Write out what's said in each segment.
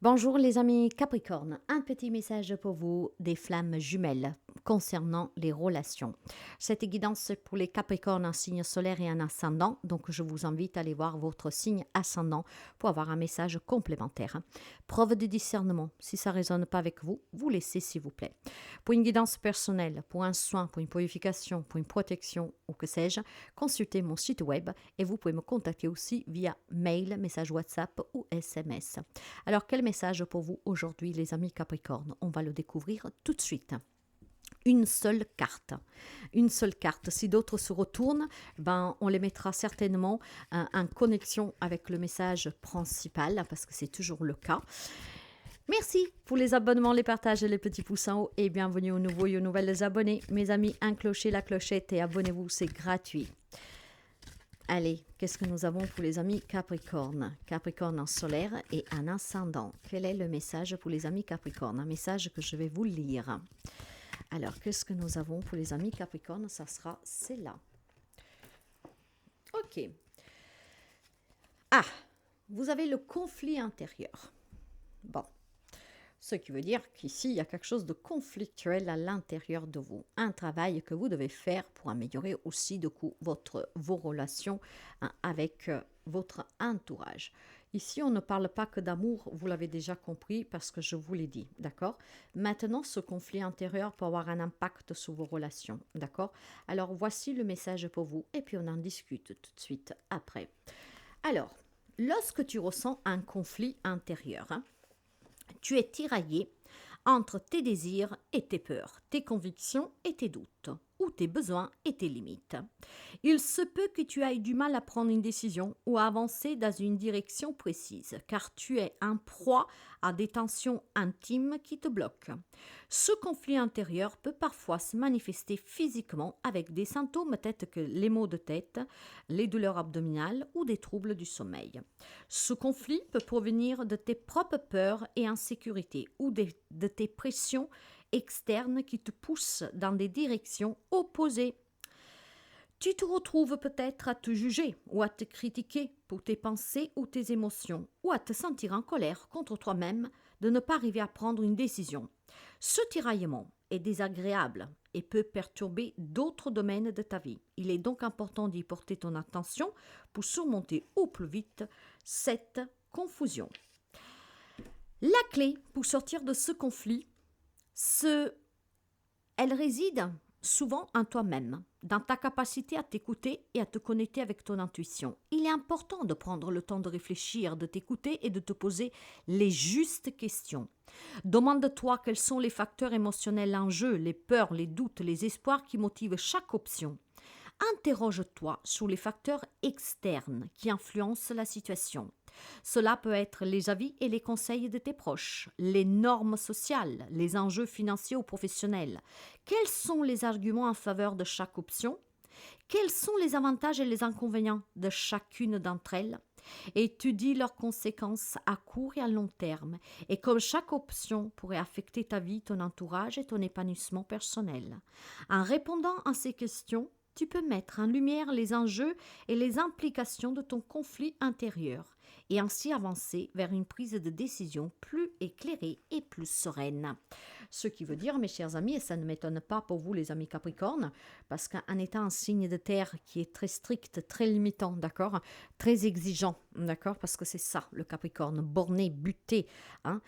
Bonjour les amis Capricorne, un petit message pour vous des flammes jumelles concernant les relations. Cette guidance est pour les Capricornes un signe solaire et un ascendant, donc je vous invite à aller voir votre signe ascendant pour avoir un message complémentaire. Preuve de discernement, si ça ne résonne pas avec vous, vous laissez s'il vous plaît. Pour une guidance personnelle, pour un soin, pour une purification, pour une protection ou que sais-je, consultez mon site web et vous pouvez me contacter aussi via mail, message WhatsApp ou SMS. Alors, quel message pour vous aujourd'hui, les amis Capricorne? On va le découvrir tout de suite. Une seule carte. Une seule carte. Si d'autres se retournent, on les mettra certainement en connexion avec le message principal, parce que c'est toujours le cas. Merci pour les abonnements, les partages et les petits pouces en haut. Et bienvenue aux nouveaux et aux nouvelles abonnés. Mes amis, un clocher, la clochette et abonnez-vous, c'est gratuit. Allez, qu'est-ce que nous avons pour les amis Capricorne? Capricorne en solaire et en ascendant. Quel est le message pour les amis Capricorne? Un message que je vais vous lire. Alors, qu'est-ce que nous avons pour les amis Capricorne? Ça sera celle-là. Ok. Ah, vous avez le conflit intérieur. Bon. Ce qui veut dire qu'ici, il y a quelque chose de conflictuel à l'intérieur de vous. Un travail que vous devez faire pour améliorer aussi de coup vos relations avec votre entourage. Ici, on ne parle pas que d'amour, vous l'avez déjà compris parce que je vous l'ai dit, d'accord? Maintenant, ce conflit intérieur peut avoir un impact sur vos relations, d'accord? Alors, voici le message pour vous et puis on en discute tout de suite après. Alors, lorsque tu ressens un conflit intérieur, tu es tiraillé entre tes désirs et tes peurs, tes convictions et tes doutes, ou tes besoins et tes limites. Il se peut que tu aies du mal à prendre une décision ou à avancer dans une direction précise, car tu es en proie à des tensions intimes qui te bloquent. Ce conflit intérieur peut parfois se manifester physiquement avec des symptômes tels que les maux de tête, les douleurs abdominales ou des troubles du sommeil. Ce conflit peut provenir de tes propres peurs et insécurités ou de tes pressions externes qui te poussent dans des directions opposées. Tu te retrouves peut-être à te juger ou à te critiquer pour tes pensées ou tes émotions, ou à te sentir en colère contre toi-même de ne pas arriver à prendre une décision. Ce tiraillement est désagréable et peut perturber d'autres domaines de ta vie. Il est donc important d'y porter ton attention pour surmonter au plus vite cette confusion. La clé pour sortir de ce conflit, elle réside souvent en toi-même, dans ta capacité à t'écouter et à te connecter avec ton intuition. Il est important de prendre le temps de réfléchir, de t'écouter et de te poser les justes questions. Demande-toi quels sont les facteurs émotionnels en jeu, les peurs, les doutes, les espoirs qui motivent chaque option. Interroge-toi sur les facteurs externes qui influencent la situation. Cela peut être les avis et les conseils de tes proches, les normes sociales, les enjeux financiers ou professionnels. Quels sont les arguments en faveur de chaque option? Quels sont les avantages et les inconvénients de chacune d'entre elles? Étudie leurs conséquences à court et à long terme et comme chaque option pourrait affecter ta vie, ton entourage et ton épanouissement personnel. En répondant à ces questions, tu peux mettre en lumière les enjeux et les implications de ton conflit intérieur et ainsi avancer vers une prise de décision plus éclairée et plus sereine. Ce qui veut dire, mes chers amis, et ça ne m'étonne pas pour vous les amis Capricorne, parce qu'en étant un signe de terre qui est très strict, très limitant, d'accord, très exigeant, d'accord, parce que c'est ça le Capricorne, borné, buté, hein,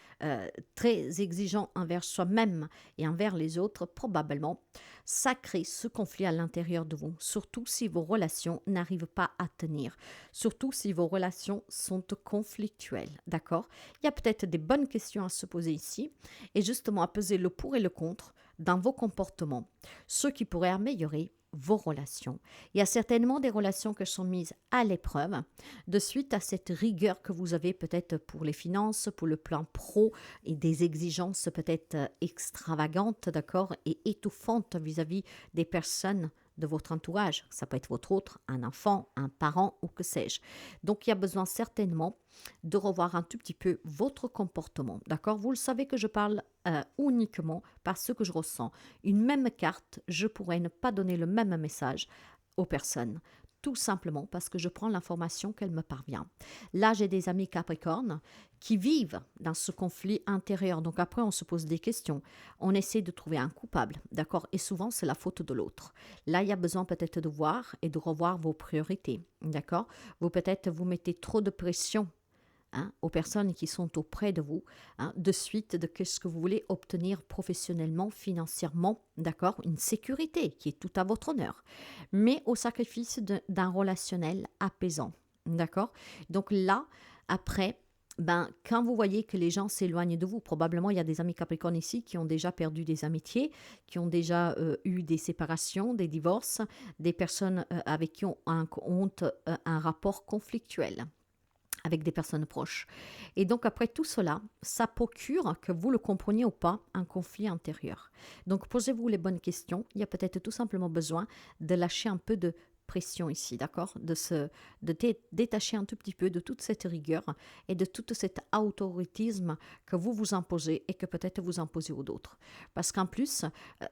très exigeant envers soi-même et envers les autres, probablement, ça crée ce conflit à l'intérieur de vous, surtout si vos relations n'arrivent pas à tenir, surtout si vos relations sont conflictuelles, d'accord? Il y a peut-être des bonnes questions à se poser ici, et justement à peser le pour et le contre dans vos comportements, ce qui pourrait améliorer vos relations. Il y a certainement des relations qui sont mises à l'épreuve de suite à cette rigueur que vous avez peut-être pour les finances, pour le plan pro et des exigences peut-être extravagantes, d'accord, et étouffantes vis-à-vis des personnes de votre entourage. Ça peut être votre autre, un enfant, un parent ou que sais-je. Donc, il y a besoin certainement de revoir un tout petit peu votre comportement. D'accord? Vous le savez que je parle uniquement par ce que je ressens. Une même carte, je pourrais ne pas donner le même message aux personnes. tout simplement parce que je prends l'information qu'elle me parvient. Là, j'ai des amis Capricorne qui vivent dans ce conflit intérieur. Donc après, on se pose des questions. On essaie de trouver un coupable, d'accord? Et souvent, c'est la faute de l'autre. Là, il y a besoin peut-être de voir et de revoir vos priorités, d'accord? Vous peut-être vous mettez trop de pression, hein, aux personnes qui sont auprès de vous, hein, de suite de ce que vous voulez obtenir professionnellement, financièrement, d'accord? Une sécurité qui est tout à votre honneur, mais au sacrifice d'un relationnel apaisant, d'accord? Donc là, après, ben, quand vous voyez que les gens s'éloignent de vous, probablement il y a des amis Capricorne ici qui ont déjà perdu des amitiés, qui ont déjà eu des séparations, des divorces, des personnes avec qui ont un rapport conflictuel avec des personnes proches. Et donc après tout cela, ça procure, que vous le compreniez ou pas, un conflit intérieur. Donc posez-vous les bonnes questions. Il y a peut-être tout simplement besoin de lâcher un peu de pression ici, d'accord? De détacher un tout petit peu de toute cette rigueur et de tout cet autoritarisme que vous vous imposez et que peut-être vous imposez aux autres. Parce qu'en plus,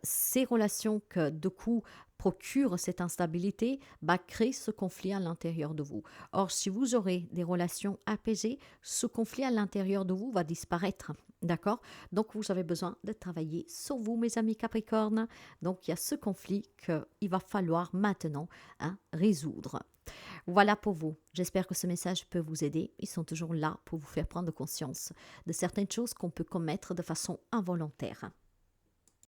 ces relations que de coup procurent cette instabilité, bah, créent ce conflit à l'intérieur de vous. Or, si vous aurez des relations apaisées, ce conflit à l'intérieur de vous va disparaître. D'accord? Donc, vous avez besoin de travailler sur vous, mes amis Capricorne. Donc, il y a ce conflit qu'il va falloir maintenant, hein, résoudre. Voilà pour vous. J'espère que ce message peut vous aider. Ils sont toujours là pour vous faire prendre conscience de certaines choses qu'on peut commettre de façon involontaire.